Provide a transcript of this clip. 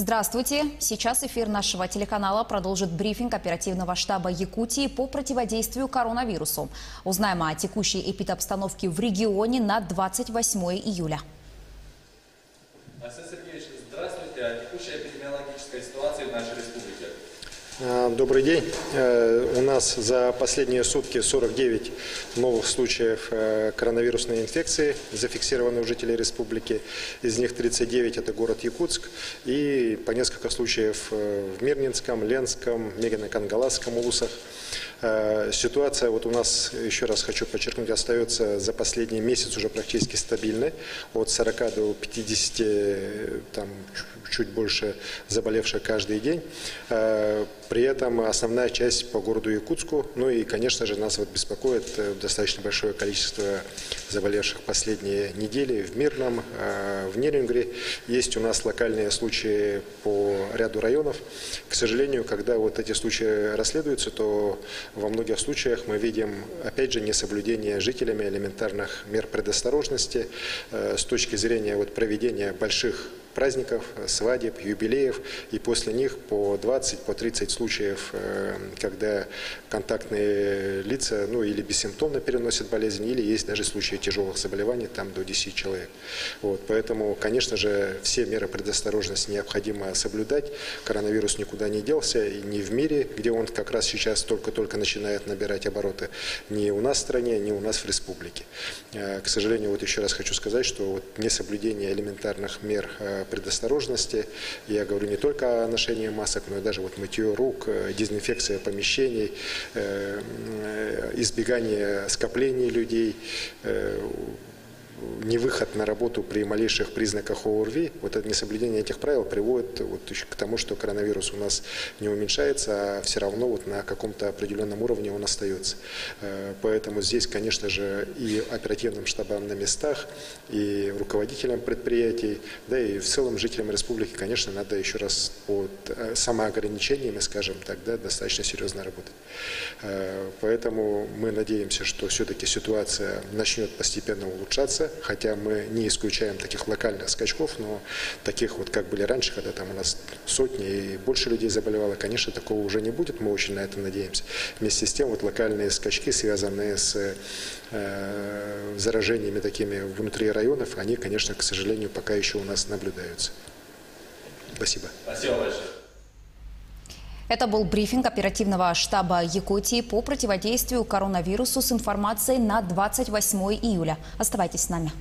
Здравствуйте! Сейчас эфир нашего телеканала продолжит брифинг оперативного штаба Якутии по противодействию коронавирусу. Узнаем о текущей эпидобстановке в регионе на 28 июля. Арсен Сергеевич, здравствуйте. О текущей эпидемиологической ситуации в нашей республике. Добрый день. У нас за последние сутки 49 новых случаев коронавирусной инфекции зафиксированы у жителей республики. Из них 39 – это город Якутск. И по несколько случаев в Мирнинском, Ленском, Мегино-Кангаласском, Улусах. Ситуация вот у нас, еще раз хочу подчеркнуть, остается за последний месяц уже практически стабильной. От 40 до 50, там, чуть больше заболевших каждый день. При этом основная часть по городу Якутску. Ну и, конечно же, нас вот беспокоит достаточно большое количество заболевших последние недели в Мирном, в Нерюнгри. Есть у нас локальные случаи по ряду районов. К сожалению, когда вот эти случаи расследуются, то во многих случаях мы видим, опять же, несоблюдение жителями элементарных мер предосторожности с точки зрения вот проведения больших праздников, свадеб, юбилеев, и после них по 20, по 30 случаев, когда контактные лица, ну, или бессимптомно переносят болезнь, или есть даже случаи тяжелых заболеваний, там до 10 человек. Вот, поэтому, конечно же, все меры предосторожности необходимо соблюдать. Коронавирус никуда не делся, и ни в мире, где он как раз сейчас только-только начинает набирать обороты, ни у нас в стране, ни у нас в республике. К сожалению, вот еще раз хочу сказать, что вот несоблюдение элементарных мер предосторожности, я говорю не только о ношении масок, но и даже вот мытье рук, дезинфекция помещений, избегание скоплений людей, невыход на работу при малейших признаках ОРВИ, вот это несоблюдение этих правил приводит вот к тому, что коронавирус у нас не уменьшается, а все равно вот на каком-то определенном уровне он остается. Поэтому здесь, конечно же, и оперативным штабам на местах, и руководителям предприятий, да и в целом жителям республики, конечно, надо еще раз под самоограничениями, скажем так, да, достаточно серьезно работать. Поэтому мы надеемся, что все-таки ситуация начнет постепенно улучшаться. Хотя мы не исключаем таких локальных скачков, но таких вот, как были раньше, когда там у нас сотни и больше людей заболевало, конечно, такого уже не будет, мы очень на это надеемся. Вместе с тем, вот локальные скачки, связанные с заражениями такими внутри районов, они, конечно, к сожалению, пока еще у нас наблюдаются. Спасибо. Спасибо большое. Это был брифинг оперативного штаба Якутии по противодействию коронавирусу с информацией на 28 июля. Оставайтесь с нами.